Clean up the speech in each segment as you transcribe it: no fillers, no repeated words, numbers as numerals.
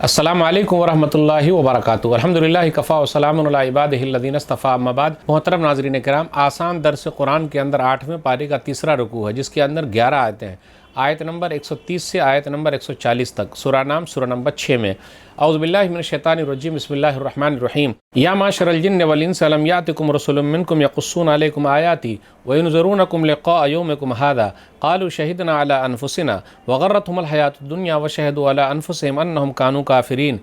السلام علیکم ورحمۃ اللہ وبرکاتہ۔ الحمدللہ کفا وسلام علی عبادہ الذین اصطفیٰ، اما بعد۔ محترم ناظرین کرام، آسان درس قرآن کے اندر 8ویں پارے کا تیسرا رکوع ہے، جس کے اندر 11 آیتیں ہیں۔ آیت نمبر 130 سے آیت نمبر 140 تک، سورہ نام سورہ نمبر 6 میں۔ اعوذ باللہ من الشیطان الرجیم، بسم اللہ الرحمن الرحیم۔ یا معشر الجن والانس الم یاتکم رسل منکم یقصون علیکم آیاتی وینذرونکم لقاء یومکم ھذا قالوا شہدنا علی انفسنا وغرتهم الحیاۃ الدنیا وشہدوا علی انفسہم انہم کانوا کافرین۔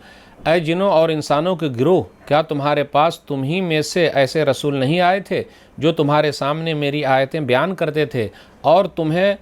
اے جنوں اور انسانوں کے گروہ، کیا تمہارے پاس تم ہی میں سے ایسے رسول نہیں آئے تھے جو تمہارے سامنے میری آیتیں بیان کرتے تھے اور تمہیں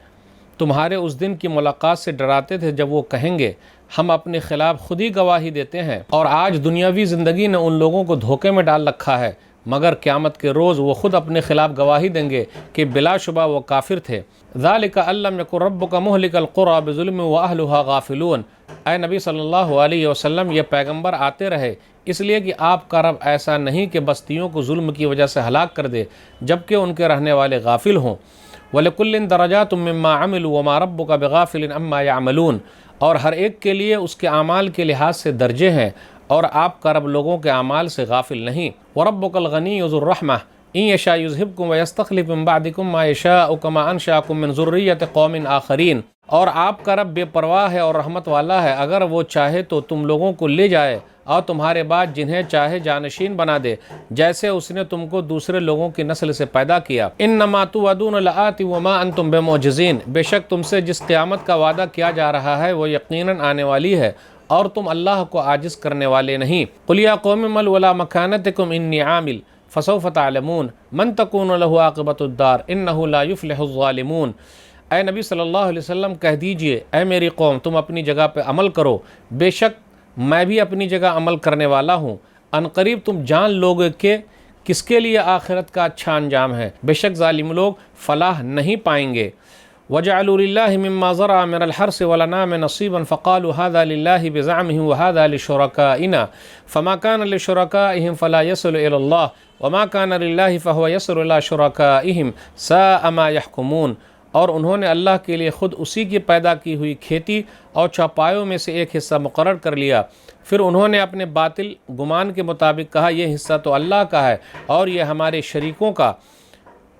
تمہارے اس دن کی ملاقات سے ڈراتے تھے جب وہ کہیں گے ہم اپنے خلاف خود ہی گواہی دیتے ہیں؟ اور آج دنیاوی زندگی نے ان لوگوں کو دھوکے میں ڈال رکھا ہے، مگر قیامت کے روز وہ خود اپنے خلاف گواہی دیں گے کہ بلا شبہ وہ کافر تھے۔ ذالک ان لم یکن ربک مہلک القری بظلم واہلها غافلون۔ اے نبی صلی اللہ علیہ وسلم، یہ پیغمبر آتے رہے اس لیے کہ آپ کا رب ایسا نہیں کہ بستیوں کو ظلم کی وجہ سے ہلاک کر دے جبکہ ان کے رہنے والے غافل ہوں۔ وَلِكُلٍّ دَرَجَاتٌ مِّمَّا عَمِلُوا وَمَا رَبُّكَ بِغَافِلٍ عَمَّا يَعْمَلُونَ۔ اور ہر ایک کے لیے اس کے اعمال کے لحاظ سے درجے ہیں، اور آپ کا رب لوگوں کے اعمال سے غافل نہیں۔ وَرَبُّكَ الْغَنِيُّ ذُو الرَّحْمَةِ إِن يَشَاء يُذْهِبْكُمْ وَيَسْتَخْلِفْ مِن بَعْدِكُم مَّا يَشَاءُ كَمَا أَنشَأَكُم مِّن ذُرِّيَّةِ قَوْمٍ آخَرِينَ۔ اور آپ کا رب بے پرواہ ہے اور رحمت والا ہے، اگر وہ چاہے تو تم لوگوں کو لے جائے اور تمہارے بعد جنہیں چاہے جانشین بنا دے، جیسے اس نے تم کو دوسرے لوگوں کی نسل سے پیدا کیا۔ انما توعدون لآت وما انتم بمعجزین۔ بے شک تم سے جس قیامت کا وعدہ کیا جا رہا ہے وہ یقیناً آنے والی ہے اور تم اللہ کو عاجز کرنے والے نہیں۔ قل یا قوم اعملوا علی مکانتکم انی عامل فسوف تعلمون من تکون له عاقبۃ الدار انہ لا یفلح الظالمون۔ اے نبی صلی اللہ علیہ وسلم، کہہ دیجئے اے میری قوم، تم اپنی جگہ پہ عمل کرو، بے شک میں بھی اپنی جگہ عمل کرنے والا ہوں۔ ان قریب تم جان لوگے کہ کس کے لیے آخرت کا اچھا انجام ہے، بے شک ظالم لوگ فلاح نہیں پائیں گے۔ وَجَعَلُوا لِلَّهِ مِمَّا زَرَعَ مِنَ الْحَرْثِ وَالْأَنْعَامِ نَصِيبًا فَقَالُوا هَذَا لِلَّهِ بِزَعْمِهِمْ وَهَذَا لِشُرَكَائِنَا فَمَا كَانَ لِشُرَكَائِهِمْ فَلَا يَصِلُ إِلَى اللَّهِ وَمَا كَانَ لِلَّهِ فَهُوَ يَصِلُ إِلَى شُرَكَائِهِمْ سَاءَ مَا يَحْكُمُونَ۔ اور انہوں نے اللہ کے لیے خود اسی کی پیدا کی ہوئی کھیتی اور چوپایوں میں سے ایک حصہ مقرر کر لیا، پھر انہوں نے اپنے باطل گمان کے مطابق کہا یہ حصہ تو اللہ کا ہے اور یہ ہمارے شریکوں کا،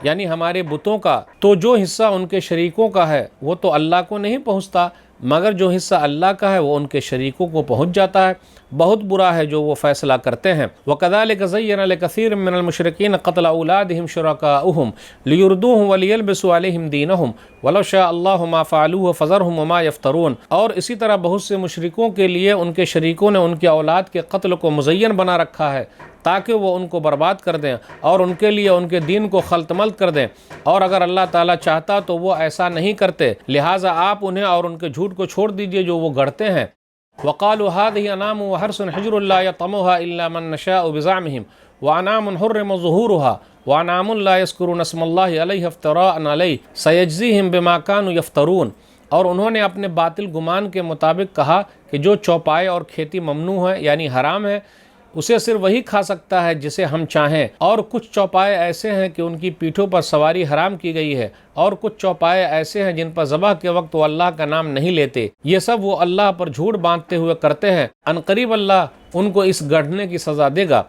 یعنی ہمارے بتوں کا، تو جو حصہ ان کے شریکوں کا ہے وہ تو اللہ کو نہیں پہنچتا، مگر جو حصہ اللہ کا ہے وہ ان کے شریکوں کو پہنچ جاتا ہے۔ بہت برا ہے جو وہ فیصلہ کرتے ہیں۔ وَكَذَلِكَ زَيَّنَ لِكَثِيرٍ مِّنَ الْمُشْرِكِينَ قَتْلَ أَوْلَادِهِمْ شُرَكَاؤُهُمْ لِيُرْدُوهُمْ وَلِيَلْبِسُوا عَلَيْهِمْ دِينَهُمْ وَلَوْ شَاءَ اللَّهُ مَا فَعَلُوهُ فَذَرْهُمْ وَمَا يَفْتَرُونَ۔ اور اسی طرح بہت سے مشرکوں کے لیے ان کے شریکوں نے ان کی اولاد کے قتل کو مزین بنا رکھا ہے تاکہ وہ ان کو برباد کر دیں اور ان کے لیے ان کے دین کو خلط کر دیں، اور اگر اللہ تعالیٰ چاہتا تو وہ ایسا نہیں کرتے، لہٰذا آپ انہیں اور ان کے جھوٹ کو چھوڑ دیجئے جو وہ گڑھتے ہیں۔ وَقَالُوا هَٰذِهِ أَنْعَامٌ وَحَرْثٌ حِجْرٌ لَا يَطْعَمُهَا إِلَّا مَن نَّشَاءُ بِزَعْمِهِمْ وَأَنْعَامٌ حُرِّمَ ظُهُورُهَا وَأَنْعَامٌ لَا يَذْكُرُونَ اسْمَ اللَّهِ عَلَيْهَا افْتِرَاءً عَلَيْهِ سَيَجْزِيهِمْ بِمَا كَانُوا يَفْتَرُونَ۔ اور انہوں نے اپنے باطل گمان کے مطابق کہا کہ جو چوپائے اور کھیتی ممنوع ہے یعنی حرام ہے، اسے صرف وہی کھا سکتا ہے جسے ہم چاہیں، اور کچھ چوپائے ایسے ہیں کہ ان کی پیٹھوں پر سواری حرام کی گئی ہے، اور کچھ چوپائے ایسے ہیں جن پر ذبح کے وقت وہ اللہ کا نام نہیں لیتے، یہ سب وہ اللہ پر جھوٹ باندھتے ہوئے کرتے ہیں، ان قریب اللہ ان کو اس گڑھنے کی سزا دے گا۔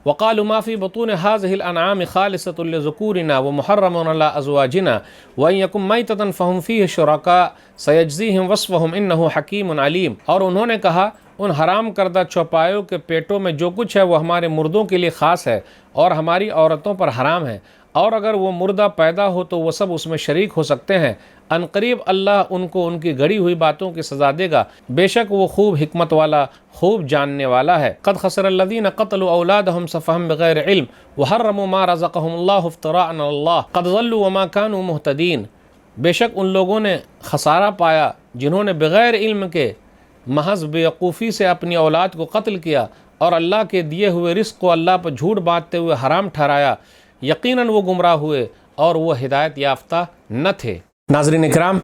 وقالوا ما في بطون هذه الانعام خالصة لذكورنا ومحرم على ازواجنا وان يكن ميتة فهم فيه شركاء سيجزيهم وصفهم انه حكيم عليم۔ اور انہوں نے کہا ان حرام کردہ چوپایوں کے پیٹوں میں جو کچھ ہے وہ ہمارے مردوں کے لیے خاص ہے اور ہماری عورتوں پر حرام ہے، اور اگر وہ مردہ پیدا ہو تو وہ سب اس میں شریک ہو سکتے ہیں۔ ان قریب اللہ ان کو ان کی گڑی ہوئی باتوں کی سزا دے گا، بے شک وہ خوب حکمت والا، خوب جاننے والا ہے۔ قد خسر الذین قتلوا اولادهم سفہا بغیر علم وحرموا ما رزقهم اللہ افتراء علی اللہ قد ضلوا وما كانوا مہتدین۔ بے شک ان لوگوں نے خسارہ پایا جنہوں نے بغیر علم کے محض بیوقوفی سے اپنی اولاد کو قتل کیا اور اللہ کے دیے ہوئے رزق کو اللہ پر جھوٹ باندھتے ہوئے حرام ٹھہرایا، یقیناً وہ گمراہ ہوئے اور وہ ہدایت یافتہ نہ تھے۔ ناظرین اکرام،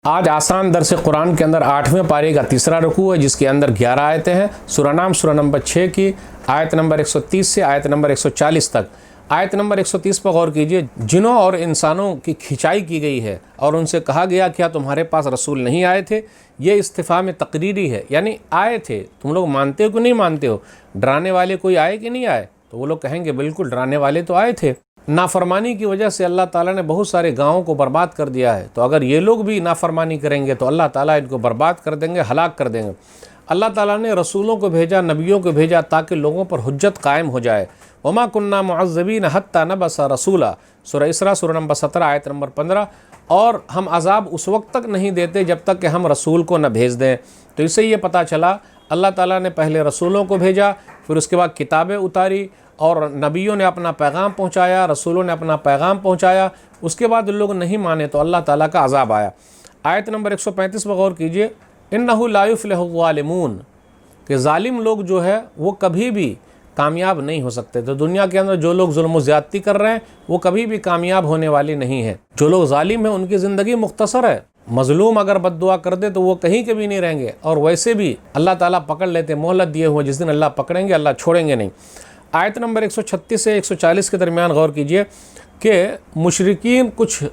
آج آسان درس قرآن کے اندر 8ویں پارے کا تیسرا رکوع ہے، جس کے اندر 11 آیتیں ہیں۔ سورہ نام سورہ نمبر 6 کی آیت نمبر 130 سے آیت نمبر 140 تک۔ آیت نمبر 130 پر غور کیجئے، جنوں اور انسانوں کی کھنچائی کی گئی ہے اور ان سے کہا گیا کیا تمہارے پاس رسول نہیں آئے تھے؟ یہ استفہام تقریری ہے، یعنی آئے تھے، تم لوگ مانتے ہو کہ نہیں مانتے ہو؟ ڈرانے والے کوئی آئے کہ نہیں آئے؟ تو وہ لوگ کہیں گے بالکل ڈرانے والے تو آئے تھے۔ نافرمانی کی وجہ سے اللہ تعالیٰ نے بہت سارے گاؤں کو برباد کر دیا ہے، تو اگر یہ لوگ بھی نافرمانی کریں گے تو اللہ تعالیٰ ان کو برباد کر دیں گے، ہلاک کر دیں گے۔ اللہ تعالیٰ نے رسولوں کو بھیجا، نبیوں کو بھیجا تاکہ لوگوں پر حجت قائم ہو جائے۔ وما كنا معذبین حتی نبعث رسولا، سورہ اسراء سورہ نمبر 17 آیت نمبر 15۔ اور ہم عذاب اس وقت تک نہیں دیتے جب تک کہ ہم رسول کو نہ بھیج دیں۔ تو اس سے یہ پتہ چلا اللہ تعالیٰ نے پہلے رسولوں کو بھیجا، پھر اس کے بعد کتابیں اتاری اور نبیوں نے اپنا پیغام پہنچایا، رسولوں نے اپنا پیغام پہنچایا، اس کے بعد لوگ نہیں مانے تو اللہ تعالیٰ کا عذاب آیا۔ آیت نمبر 135 پر غور کیجئے، انہ لا یفلح الظالمون، کہ ظالم لوگ جو ہے وہ کبھی بھی کامیاب نہیں ہو سکتے۔ تو دنیا کے اندر جو لوگ ظلم و زیادتی کر رہے ہیں وہ کبھی بھی کامیاب ہونے والے نہیں ہیں۔ جو لوگ ظالم ہیں ان کی زندگی مختصر ہے، مظلوم اگر بد دعا کر دے تو وہ کہیں کے بھی نہیں رہیں گے، اور ویسے بھی اللہ تعالیٰ پکڑ لیتے، مہلت دیے ہوئے، جس دن اللہ پکڑیں گے اللہ چھوڑیں گے نہیں۔ آیت نمبر 136 سے 140 کے درمیان غور کیجئے کہ مشرکین کچھ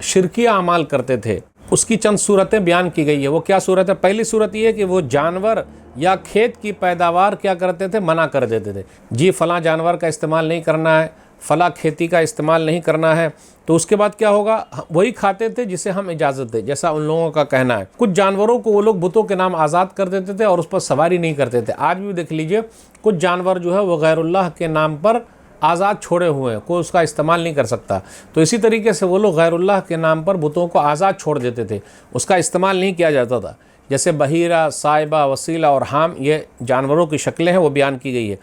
شرکیہ اعمال کرتے تھے، اس کی چند صورتیں بیان کی گئی ہے۔ وہ کیا صورت ہے؟ پہلی صورت یہ ہے کہ وہ جانور یا کھیت کی پیداوار کیا کرتے تھے؟ منع کر دیتے تھے، جی فلاں جانور کا استعمال نہیں کرنا ہے، فلاں کھیتی کا استعمال نہیں کرنا ہے۔ تو اس کے بعد کیا ہوگا؟ وہی کھاتے تھے جسے ہم اجازت دیں، جیسا ان لوگوں کا کہنا ہے۔ کچھ جانوروں کو وہ لوگ بتوں کے نام آزاد کر دیتے تھے اور اس پر سواری نہیں کرتے تھے۔ آج بھی دیکھ لیجئے کچھ جانور جو ہے وہ غیر اللہ کے نام پر آزاد چھوڑے ہوئے ہیں، کوئی اس کا استعمال نہیں کر سکتا۔ تو اسی طریقے سے وہ لوگ غیر اللہ کے نام پر بتوں کو آزاد چھوڑ دیتے تھے، اس کا استعمال نہیں کیا جاتا تھا۔ جیسے بحیرہ، صائبہ، وسیلہ اور حام، یہ جانوروں کی شکلیں ہیں، وہ بیان کی گئی ہے۔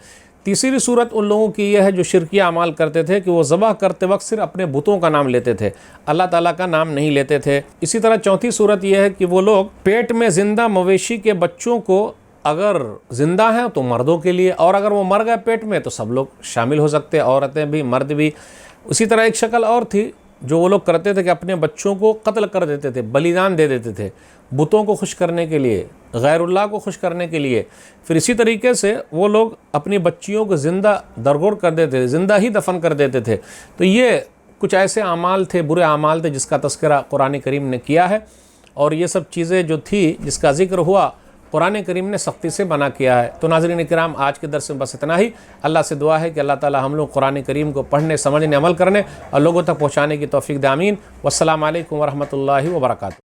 تیسری صورت ان لوگوں کی یہ ہے جو شرکیہ اعمال کرتے تھے کہ وہ ذبح کرتے وقت صرف اپنے بتوں کا نام لیتے تھے، اللہ تعالیٰ کا نام نہیں لیتے تھے۔ اسی طرح چوتھی صورت یہ ہے کہ وہ لوگ پیٹ میں زندہ مویشی کے بچوں کو اگر زندہ ہیں تو مردوں کے لیے، اور اگر وہ مر گئے پیٹ میں تو سب لوگ شامل ہو سکتے، عورتیں بھی مرد بھی۔ اسی طرح ایک شکل اور تھی جو وہ لوگ کرتے تھے کہ اپنے بچوں کو قتل کر دیتے تھے، بلیدان دے دیتے تھے بتوں کو خوش کرنے کے لیے، غیر اللہ کو خوش کرنے کے لیے۔ پھر اسی طریقے سے وہ لوگ اپنی بچیوں کو زندہ درگور کر دیتے تھے، زندہ ہی دفن کر دیتے تھے۔ تو یہ کچھ ایسے اعمال تھے، برے اعمال تھے جس کا تذکرہ قرآن کریم نے کیا ہے، اور یہ سب چیزیں جو تھی جس کا ذکر ہوا قرآن کریم نے سختی سے منع کیا ہے۔ تو ناظرین کرام، آج کے درس میں بس اتنا ہی۔ اللہ سے دعا ہے کہ اللہ تعالی ہم لوگ قرآن کریم کو پڑھنے، سمجھنے، عمل کرنے اور لوگوں تک پہنچانے کی توفیق دے، آمین۔ والسلام علیکم ورحمۃ اللہ وبرکاتہ۔